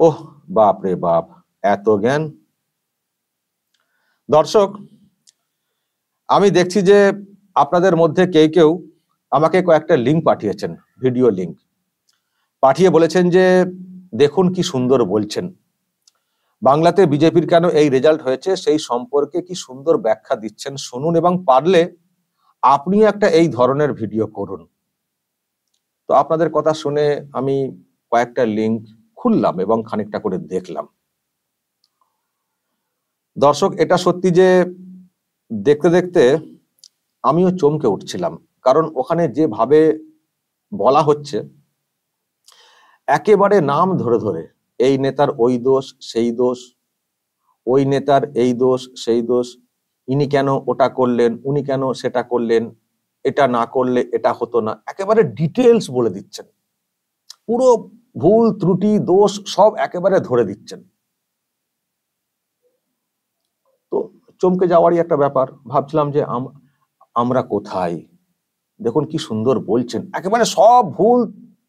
ওহ বাপ রে বাপ, এত জ্ঞান! দর্শক, আমি দেখছি যে আপনাদের মধ্যে কেউ কেউ আমাকে কয়েকটা লিঙ্ক পাঠিয়েছেন, ভিডিও লিঙ্ক পাঠিয়ে বলেছেন যে দেখুন কি সুন্দর বলছেন, বাংলাতে বিজেপির কেন এই রেজাল্ট হয়েছে সেই সম্পর্কে কি সুন্দর ব্যাখ্যা দিচ্ছেন, শুনুন এবং পারলে আপনিও একটা এই ধরনের ভিডিও করুন। তো আপনাদের কথা শুনে আমি কয়েকটা লিঙ্ক খুললাম এবং খানিকটা করে দেখলাম। দর্শক, এটা সত্যি যে দেখতে দেখতে আমিও চমকে উঠছিলাম, কারণ ওখানে যেভাবে বলা হচ্ছে একেবারে নাম ধরে ধরে এই নেতার ওই দোষ সেই দোষ, ওই নেতার এই দোষ সেই দোষ, ইনি কেন ওটা করলেন, উনি কেন সেটা করলেন, এটা না করলে এটা হতো না, একেবারে ডিটেলস বলে দিচ্ছেন, পুরো ভুল ত্রুটি দোষ সব একেবারে ধরে দিচ্ছেন। তো চমকে যাওয়ারই একটা ব্যাপার, ভাবছিলাম যে আমরা কোথায়, দেখুন কি সুন্দর বলছেন, একেবারে সব ভুল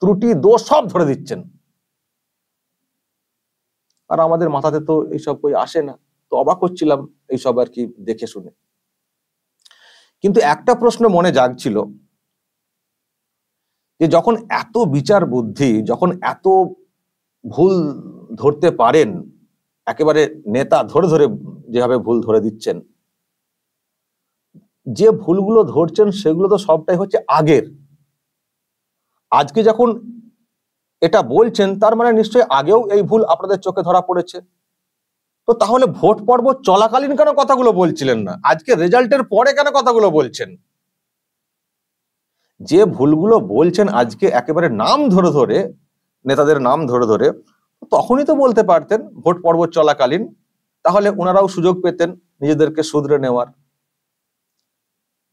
ত্রুটি দোষ সব ধরে দিচ্ছেন, আর আমাদের মাথাতে তো এইসব বই আসে না। তো অবাক হচ্ছিলাম এইসব আর কি দেখে শুনে। কিন্তু একটা প্রশ্ন মনে জাগছিল যে যখন এত বিচার বুদ্ধি, যখন এত ভুল ধরতে পারেন, একেবারে নেতা ধরে ধরে যেভাবে ভুল ধরে দিচ্ছেন, যে ভুলগুলো ধরছেন সেগুলো তো সবটাই হচ্ছে আগের। আজকে যখন এটা বলছেন তার মানে নিশ্চয়ই আগেও এই ভুল আপনাদের চোখে ধরা পড়েছে। তো তাহলে ভোট পর্ব চলাকালীন কেন কথাগুলো বলছিলেন না, আজকে রেজাল্টের পরে কেন কথাগুলো বলছেন? যে ভুলগুলো বলছেন আজকে একেবারে নাম ধরে ধরে, নেতাদের নাম ধরে ধরে, তখনই তো বলতে পারতেন ভোট পর্ব চলাকালীন, তাহলে ওনারাও সুযোগ পেতেন নিজেদেরকে শুধরে নেওয়ার।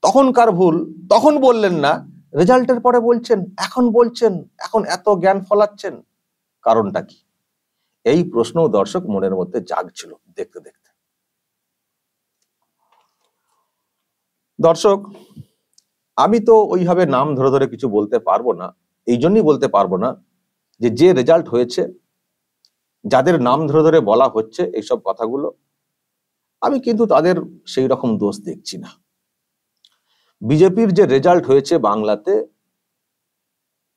তখনকার ভুল তখন বললেন না, রেজাল্টের পরে বলছেন, এখন বলছেন, এখন এত জ্ঞান ফলাচ্ছেন, কারণটা কি? এই প্রশ্ন দর্শক মনের মধ্যে জাগছিল দেখতে দেখতে। দর্শক, আমি তো ওইভাবে নাম ধরে ধরে কিছু বলতে পারবো না, এই জন্যই বলতে পারবো না যে রেজাল্ট হয়েছে, যাদের নাম ধরে ধরে বলা হচ্ছে এইসব কথাগুলো, আমি কিন্তু তাদের সেই রকম দোষ দেখছি না। বিজেপির যে রেজাল্ট হয়েছে বাংলাতে,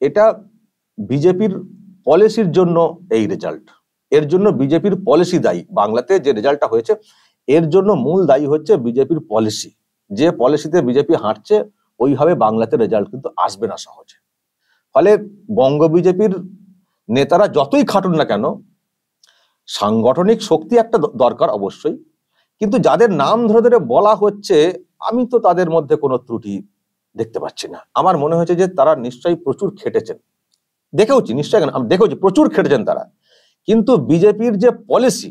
এটা বিজেপির পলিসির জন্য এই রেজাল্ট, এর জন্য বিজেপির পলিসি দায়ী। বাংলাতে যে রেজাল্টটা হয়েছে এর জন্য মূল দায়ী হচ্ছে বিজেপির পলিসি। যে পলিসিতে বিজেপি হাঁটছে ওইভাবে বাংলাতে রেজাল্ট কিন্তু আসবে না সহজে। ফলে বঙ্গ বিজেপির নেতারা যতই খাটুন না কেন, সাংগঠনিক শক্তি একটা দরকার অবশ্যই, কিন্তু যাদের নাম ধরে ধরে বলা হচ্ছে আমি তো তাদের মধ্যে কোনো ত্রুটি দেখতে পাচ্ছি না। আমার মনে হয়েছে যে তারা নিশ্চয়ই প্রচুর খেটেছেন, দেখেওছি, নিশ্চয়ই দেখেওছি প্রচুর খেটেছেন তারা, কিন্তু বিজেপির যে পলিসি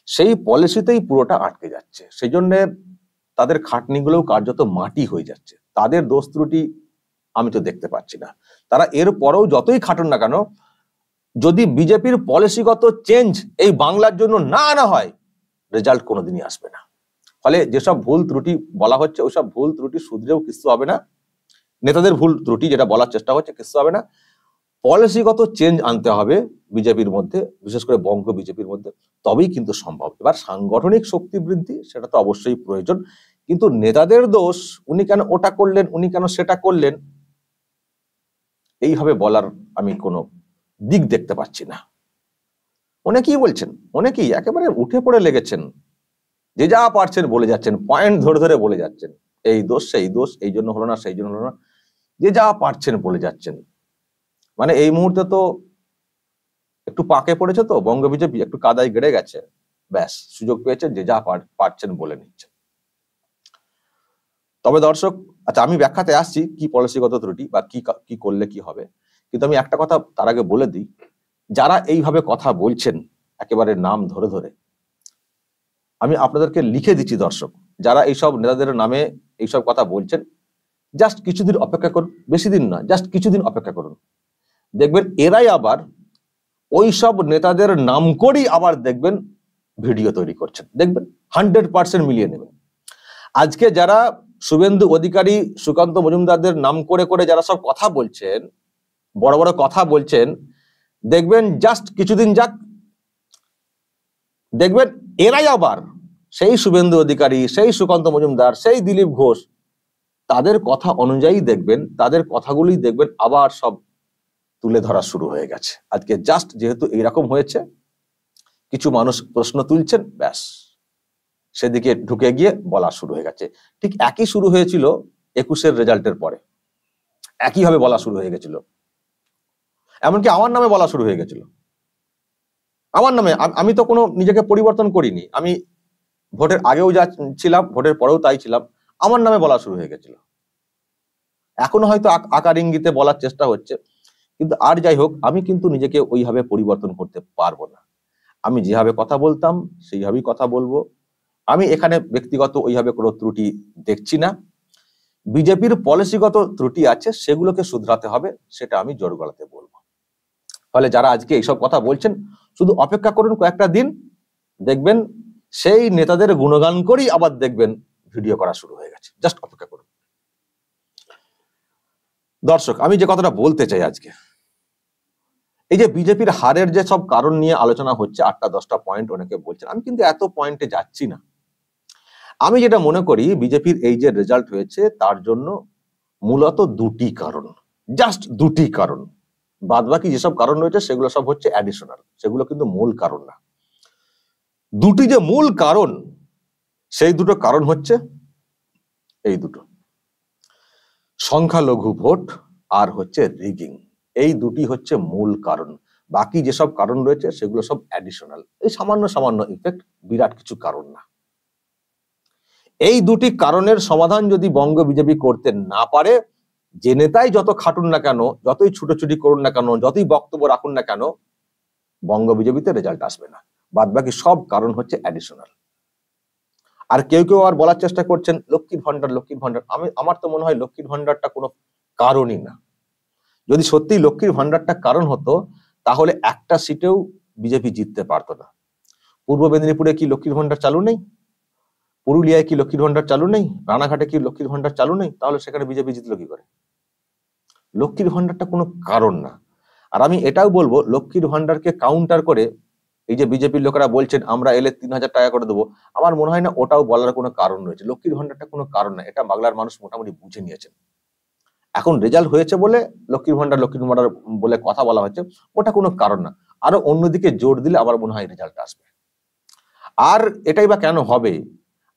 সেই পলিসিতেই পুরোটা আটকে যাচ্ছে, সেই জন্য তাদের খাটনিগুলোও কার্যত মাটি হয়ে যাচ্ছে। তাদের দোষ ত্রুটি আমি তো দেখতে পাচ্ছি না। তারা এর পরেও যতই খাটুন না কেন, যদি বিজেপির পলিসিগত চেঞ্জ এই বাংলার জন্য না আনা হয়, রেজাল্ট কোনোদিনই আসবে না। ফলে যেসব ভুল ত্রুটি বলা হচ্ছে ওইসব ভুল ত্রুটি শুধরেও কিছু হবে না, নেতাদের ভুল ত্রুটি যেটা বলার চেষ্টা হচ্ছে কিছু হবে না, পলিসিগত চেঞ্জ আনতে হবে বিজেপির মধ্যে, বিশেষ করে বঙ্গ বিজেপির মধ্যে, তবেই কিন্তু সম্ভব। এবার সাংগঠনিক শক্তি বৃদ্ধি সেটা তো অবশ্যই প্রয়োজন, কিন্তু নেতাদের দোষ, উনি কেন ওটা করলেন, উনি কেন সেটা করলেন, এইভাবে বলার আমি কোনো দিক দেখতে পাচ্ছি না। অনেকেই বলছেন, অনেকেই একেবারে উঠে পড়ে লেগেছেন, যে যা পারছেন বলে যাচ্ছেন, পয়েন্ট ধরে ধরে বলে যাচ্ছেন, এই দোষ সেই দোষ, এই জন্য হলো না সেই জন্য হলো না, যে যা পারছেন বলে যাচ্ছেন। মানে এই মুহূর্তে তো একটু পাকে পড়েছে, তো বঙ্গ বিজেপি একটু কাদায় গেড়ে গেছে, ব্যাস সুযোগ পেয়েছেন, যে যা পারছেন বলে নিচ্ছেন। তবে দর্শক, আচ্ছা আমি ব্যাখ্যাতে আসছি কি পলিসিগত ত্রুটি বা কি করলে কি হবে, কিন্তু আমি একটা কথা তার আগে বলে দিই, যারা এইভাবে কথা বলছেন একেবারে নাম ধরে ধরে, আমি আপনাদেরকে লিখে দিচ্ছি দর্শক, যারা এইসব নেতাদের নামে এইসব কথা বলছেন, জাস্ট কিছুদিন অপেক্ষা করুন, বেশি দিন না, জাস্ট কিছুদিন অপেক্ষা করুন, দেখবেন এরাই আবার ওই সব নেতাদের নাম করেই আবার দেখবেন ভিডিও তৈরি করছেন, দেখবেন 100% মিলিয়ে নেবেন। আজকে যারা শুভেন্দু অধিকারী, সুকান্ত মজুমদারদের নাম করে করে যারা সব কথা বলছেন, বড় বড় কথা বলছেন, দেখবেন জাস্ট কিছুদিন যাক, দেখবেন এরাই আবার সেই শুভেন্দু অধিকারী, সেই সুকান্ত মজুমদার, সেই দিলীপ ঘোষ, তাদের কথা অনুযায়ী দেখবেন, তাদের কথাগুলি দেখবেন আবার সব তুলে ধরা শুরু হয়ে গেছে। আজকে জাস্ট যেহেতু এইরকম হয়েছে, কিছু মানুষ প্রশ্ন তুলছেন, ব্যাস সেদিকে ঢুকে গিয়ে বলা শুরু হয়ে গেছে। ঠিক একই শুরু হয়েছিল 21-এর রেজাল্টের পরে, একইভাবে বলা শুরু হয়ে গেছিল। এমনকি আমার নামে বলা শুরু হয়ে গেছিল, আমার নামে। আমি তো কোনো নিজেকে পরিবর্তন করিনি, আমি ভোটের আগেও যা ছিলাম, ভোটের পরেও তাই ছিলাম, আমার নামে বলা শুরু হয়ে গেছিল। এখনো হয়তো আকার ইঙ্গিতে বলার চেষ্টা হচ্ছে, কিন্তু আর যাই হোক, আমি কিন্তু নিজেকে ওইভাবে পরিবর্তন করতে পারবো না। আমি যেভাবে কথা বলতাম সেইভাবেই কথা বলবো। আমি এখানে ব্যক্তিগত ওইভাবে কোনো ত্রুটি দেখছি না। বিজেপির পলিসিগত ত্রুটি আছে, সেগুলোকে শুধরাতে হবে, সেটা আমি জোর গলাতে বলবো। ফলে যারা আজকে এইসব কথা বলছেন, শুধু অপেক্ষা করুন কয়েকটা দিন, দেখবেন সেই নেতাদের গুণগান করেই আবার দেখবেন ভিডিও করা শুরু হয়ে গেছে। জাস্ট অপেক্ষা করুন। দর্শক, আমি যে কথাটা বলতে চাই আজকে, এই যে বিজেপির হারের যে সব কারণ নিয়ে আলোচনা হচ্ছে, 8টা-10টা পয়েন্ট অনেকে বলছেন, আমি কিন্তু এত পয়েন্টে যাচ্ছি না। আমি যেটা মনে করি, বিজেপির এই যে রেজাল্ট হয়েছে তার জন্য মূলত দুটি কারণ, জাস্ট দুটি কারণ। বাদবাকি যেসব কারণ রয়েছে সেগুলো সব হচ্ছে অ্যাডিশনাল, সেগুলো কিন্তু মূল কারণ না। দুটি যে মূল কারণ, সেই দুটো কারণ হচ্ছে এই দুটো: সংখ্যালঘু ভোট আর হচ্ছে রিগিং। এই দুটি হচ্ছে মূল কারণ। বাকি যেসব কারণ রয়েছে সেগুলো সব অ্যাডিশনাল, এই সামান্য সামান্য ইফেক্ট, বিরাট কিছু কারণ না। এই দুটি কারণের সমাধান যদি বঙ্গ বিজেপি করতে না পারে, যে নেতাই যত খাটুন না কেন, যতই ছুটোছুটি করুন না কেন, যতই বক্তব্য রাখুন না কেন, বঙ্গ বিজেপিতে রেজাল্ট আসবে না। বাদ বাকি সব কারণ হচ্ছে অ্যাডিশনাল। আর কেউ কেউ আর বলার চেষ্টা করছেন লক্ষ্মীর ভান্ডার, লক্ষ্মীর ভান্ডার। আমার তো মনে হয় লক্ষ্মীর ভান্ডারটা কোনো কারণই না। যদি সত্যি লক্ষ্মীর ভান্ডারটা কারণ হতো, তাহলে একটা সিটেও বিজেপি জিততে পারতো না। পূর্ব মেদিনীপুরে কি লক্ষ্মীর ভান্ডার চালু নেই? পুরুলিয়ায় কি লক্ষ্মীর ভান্ডার চালু নেই? রানাঘাটে কি লক্ষ্মীর ভান্ডার চালু নেই? তাহলে সেখানে বিজেপি জিতলো কি করে? লক্ষ্মীর ভান্ডারটা কোনো কারণ না। আর আমি এটাও বলবো, লক্ষ্মীর ভান্ডারকে কাউন্টার করে এই যে বিজেপির লোকেরা বলছেন আমরা এলে 3,000 টাকা করে দেবো, আমার মনে হয় না ওটাও বলার কোনো কারণ রয়েছে। লক্ষ্মীর ভান্ডারটা কোনো কারণ না, এটা বাংলার মানুষ মোটামুটি বুঝে নিয়েছেন। এখন রেজাল্ট হয়েছে বলে লক্ষ্মীর ভান্ডার বলে কথা বলা হচ্ছে, ওটা কোনো কারণ না। আরো অন্যদিকে জোর দিলে আমার মনে হয় রেজাল্ট আসবে। আর এটাই বা কেন হবে?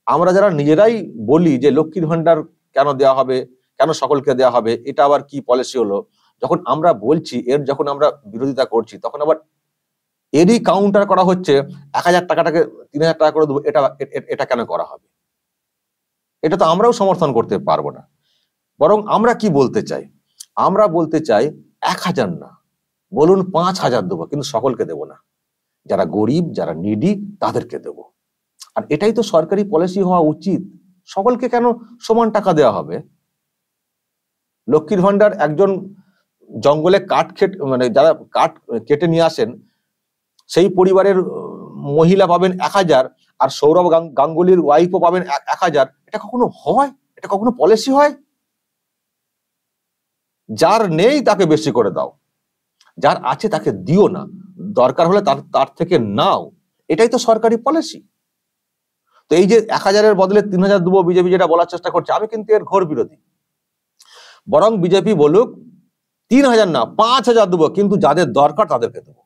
আমরা যারা নিজেরাই বলি যে লক্ষ্মীর ভান্ডার কেন দেওয়া হবে, কেন সকলকে দেওয়া হবে, এটা আবার কি পলিসি হলো, যখন আমরা বলছি, এর যখন আমরা বিরোধিতা করছি, তখন আবার এরই কাউন্টার করা হচ্ছে 1,000 টাকাটাকে 3,000 টাকা করে দেবো, এটা কেন করা হবে? এটা তো আমরাও সমর্থন করতে পারবো না। বরং আমরা কি বলতে চাই? আমরা বলতে চাই 1,000 না, বলুন 5,000 দেবো, কিন্তু সকলকে দেব না। যারা গরিব, যারা নিডি, তাদেরকে দেব। আর এটাই তো সরকারি পলিসি হওয়া উচিত। সকলকে কেন সমান টাকা দেওয়া হবে? লক্ষ্মীর ভান্ডার একজন জঙ্গলে কাঠ যারা কাঠ কেটে নিয়ে আসেন, সেই পরিবারের মহিলা পাবেন 1,000, আর সৌরভ গাঙ্গুলির ওয়াইফও পাবেন 1,000। এটা কখনো হয়? এটা কখনো পলিসি হয়? যার নেই তাকে বেশি করে দাও, যার আছে তাকে দিও না, দরকার হলে তার থেকে নাও। এটাই তো সরকারি পলিসি। তো এই যে 1,000-এর বদলে 3,000 দেবো, বিজেপি যেটা বলার চেষ্টা করছে, আমি কিন্তু এর ঘোর বিরোধী। বরং বিজেপি বলুক 3,000 না, 5,000 দেবো, কিন্তু যাদের দরকার তাদেরকে দেবো,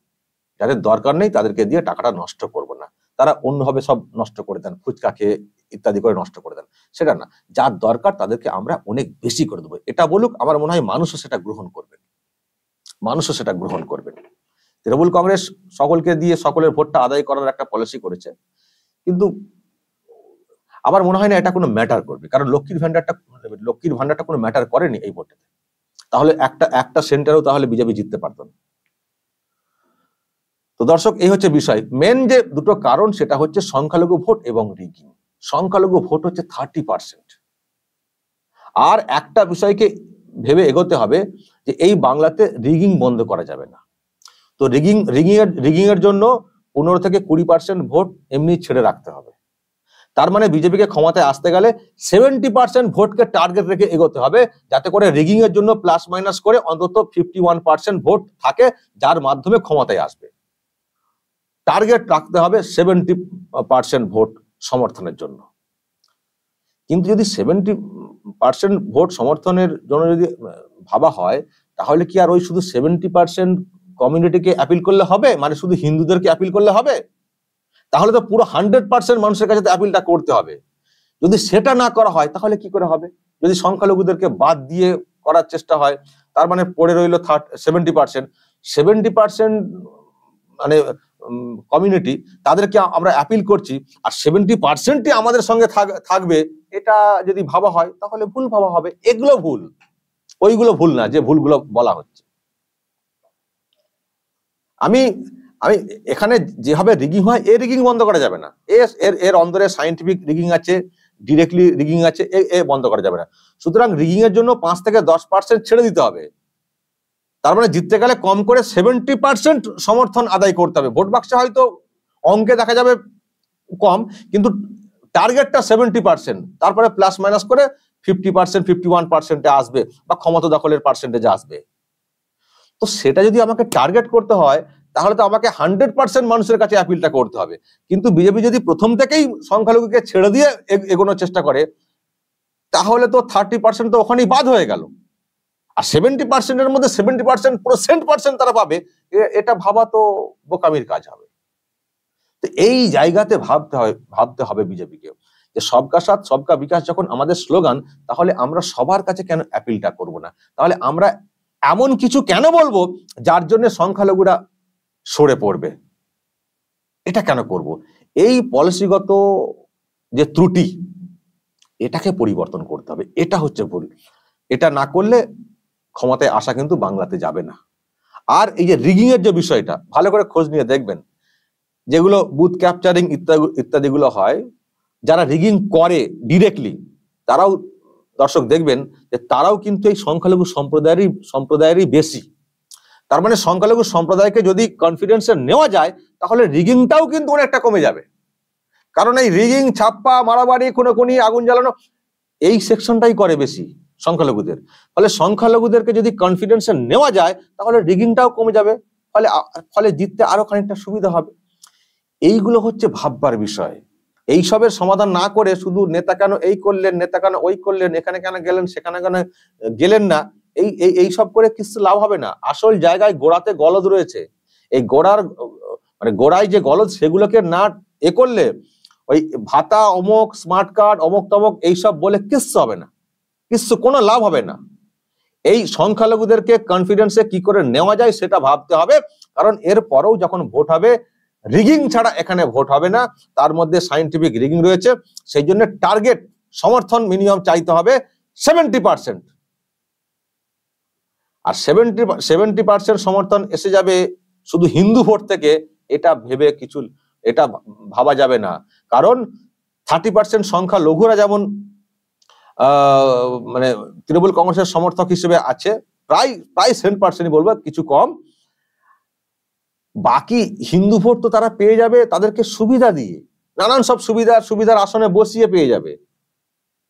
যাদের দরকার নেই তাদেরকে দিয়ে টাকাটা নষ্ট করবো না। তারা অন্যভাবে সব নষ্ট করে দেন, ফুচকা খেয়ে ইত্যাদি করে নষ্ট করে দেন, সেটা না। যার দরকার তাদেরকে আমরা অনেক বেশি করে দেবো, এটা বলুক। আমার মনে হয় মানুষও সেটা গ্রহণ করবেন, মানুষও সেটা গ্রহণ করবেন। তৃণমূল কংগ্রেস সকলকে দিয়ে সকলের ভোটটা আদায় করার একটা পলিসি করেছে, কিন্তু আমার মনে হয় না এটা কোনো ম্যাটার করবে। কারণ লক্ষ্মীর ভান্ডারটা কোনো ম্যাটার করেনি এই ভোটে। তাহলে একটা সেন্টারও তাহলে বিজেপি জিততে পারত না। তো দর্শক, এই হচ্ছে বিষয়। মেন যে দুটো কারণ, সেটা হচ্ছে সংখ্যালঘু ভোট এবং রিগিং। সংখ্যালঘু ভোট হচ্ছে 30%। আর একটা বিষয়কে ভেবে এগোতে হবে যে এই বাংলাতে রিগিং বন্ধ করা যাবে না। তো রিগিং এর জন্য 15 থেকে 20% ভোট এমনি ছেড়ে রাখতে হবে। তার মানে বিজেপিকে ক্ষমতায় আসতে গেলে 70% ভোটকে টার্গেট রেখে এগোতে হবে, যাতে করে রিগিং এর জন্য প্লাস মাইনাস করে অন্তত 51% ভোট থাকে, যার মাধ্যমে ক্ষমতায় আসবে। টার্গেট রাখতে হবে 70% ভোট সমর্থনের জন্য। কিন্তু যদি 70% ভোট সমর্থনের জন্য যদি ভাবা হয়, তাহলে কি আর ওই শুধু 70% কমিউনিটিকে অ্যাপিল করলে হবে? মানে শুধু হিন্দুদেরকে অ্যাপিল করলে হবে? তাহলে তো পুরো 100% মানুষের কাছে অ্যাপিলটা করতে হবে। যদি সেটা না করা হয় তাহলে কি করে হবে? যদি সংখ্যালঘুদেরকে বাদ দিয়ে করার চেষ্টা হয়, তার মানে পড়ে রইল 70%। 70% মানে কমিউনিটি, তাদেরকে আমরা অ্যাপিল করছি, আর 70%ই আমাদের সঙ্গে থাকবে, এটা যদি ভাবা হয় তাহলে ভুল ভাবা হবে। এগুলো ভুল, ওইগুলো ভুল না যে ভুলগুলো বলা হচ্ছে। আমি আমি এখানে যেভাবে রিগিং হয়, এ রিগিং বন্ধ করা যাবে না। এর অন্দরে সায়েন্টিফিক রিগিং আছে, ডিরেক্টলি রিগিং আছে, এ বন্ধ করা যাবে না। সুতরাং রিগিং এর জন্য 5 থেকে 10% ছেড়ে দিতে হবে। তার মানে জিততে গেলে কম করে 70% সমর্থন আদায় করতে হবে। ভোট বাক্সে হয়তো অঙ্কে দেখা যাবে কম, কিন্তু টার্গেটটা 70%, তারপরে প্লাস মাইনাস করে 50% 51% আসবে, বা ক্ষমতা দখলের পার্সেন্টেজ আসবে। তো সেটা যদি আমাকে টার্গেট করতে হয়, তাহলে তো আমাকে 100% মানুষের কাছে অ্যাপিলটা করতে হবে। কিন্তু বিজেপি যদি প্রথম থেকেই সংখ্যালঘুকে ছেড়ে দিয়ে এগোনোর চেষ্টা করে, তাহলে তো 30% তো ওখানেই বাদ হয়ে গেল। আর 70% এর মধ্যে 70% তারা পাবে, এটা ভাবা তো বোকামির কাজ হবে। তো এই জায়গাতে ভাবতে হবে বিজেপিকে, যে সবকা সাথ সবকা বিকাশ যখন আমাদের স্লোগান, তাহলে আমরা সবার কাছে কেন অ্যাপিলটা করব না? তাহলে আমরা এমন কিছু কেন বলবো যার জন্য সংখ্যালঘুরা সরে পড়বে? এটা কেন করব? এই পলিসিগত যে ত্রুটি, এটাকে পরিবর্তন করতে হবে। এটা হচ্ছে ভুল। এটা না করলে ক্ষমতায় আসা কিন্তু বাংলাতে যাবে না। আর এই যে রিগিং এর যে বিষয়টা, ভালো করে খোঁজ নিয়ে দেখবেন, যেগুলো বুথ ক্যাপচারিং ইত্যাদিগুলো হয়, যারা রিগিং করে ডিরেক্টলি, তারাও দর্শক দেখবেন যে তারাও কিন্তু এই সংখ্যালঘু সম্প্রদায়েরই বেশি। তার মানে সংখ্যালঘু সম্প্রদায়কে যদি কনফিডেন্সে নেওয়া যায়, তাহলে রিগিংটাও কিন্তু অনেকটা কমে যাবে। কারণ এই রিগিং, ছাপ্পা, মারামারি, খুনোখুনি, আগুন জ্বালানো, এই সেকশনটাই করে বেশি সংখ্যালঘুদের। ফলে সংখ্যালঘুদেরকে যদি কনফিডেন্সে নেওয়া যায়, তাহলে রিগিংটাও কমে যাবে, ফলে জিততে আরো খানিকটা সুবিধা হবে। এইগুলো হচ্ছে ভাববার বিষয়। এইসবের সমাধান না করে শুধু নেতা কেন এই করলেন, নেতা কেন ওই করলেন, এখানে কেন গেলেন, সেখানে কেন গেলেন না, এইসব করে কিছু লাভ হবে না। আসল জায়গায় গোড়াতে গলদ রয়েছে। এই গোড়ায় যে গলদ, সেগুলোকে না করলে ওই ভাতা, অমুক, স্মার্ট কার্ড, অমুক তমক এইসব বলে কিচ্ছু হবে না, কোনো লাভ হবে না। এই সংখ্যালঘুদেরকে কনফিডেন্সে কি করে নেওয়া যায় সেটা ভাবতে হবে। কারণ এর পরেও যখন ভোট হবে, রিগিং ছাড়া এখানে ভোট হবে না। তার মধ্যে সায়েন্টিফিক রিগিং রয়েছে। সেই জন্য টার্গেট সমর্থন মিনিমাম চাইতে হবে 70%। আর 70% সমর্থন এসে যাবে শুধু হিন্দু ভোট থেকে, এটা ভেবে এটা ভাবা যাবে না। কারণ 30% সংখ্যা লঘুরা যেমন মানে তৃণমূল কংগ্রেসের সমর্থক হিসেবে আছে, প্রায় 10% বলবো, কিছু কম। বাকি হিন্দু ভোট তো তারা পেয়ে যাবে তাদেরকে সুবিধা দিয়ে, নানান সব সুবিধার আসনে বসিয়ে পেয়ে যাবে।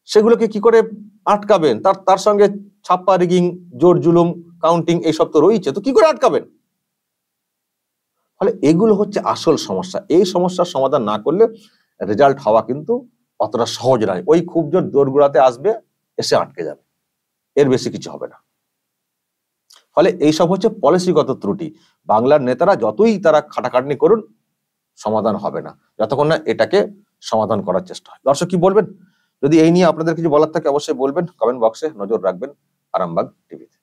সেগুলোকে কি করে আটকাবেন? তার সঙ্গে ছাপ্পা, রিগিং, জোর জুলুম, কাউন্টিং এইসব তো রয়েছে, তো কি করে আটকাবেন? ফলে এগুলো হচ্ছে আসল সমস্যা। এই সমস্যার সমাধান না করলে রেজাল্ট হওয়া কিন্তু অতটা সহজ নয়। ওই খুব জোর দোরগোড়াতে আসবে, এসে আটকে যাবে, এর বেশি কিছু হবে না। ফলে এইসব হচ্ছে পলিসিগত ত্রুটি। বাংলার নেতারা যতই তারা খাটাখাটনি করুন, সমাধান হবে না যতক্ষণ না এটাকে সমাধান করার চেষ্টা হয়। দর্শক কি বলবেন? যদি এই নিয়ে আপনাদের কিছু বলার থাকে অবশ্যই বলবেন, কমেন্ট বক্সে নজর রাখবেন আরামবাগ টিভিতে।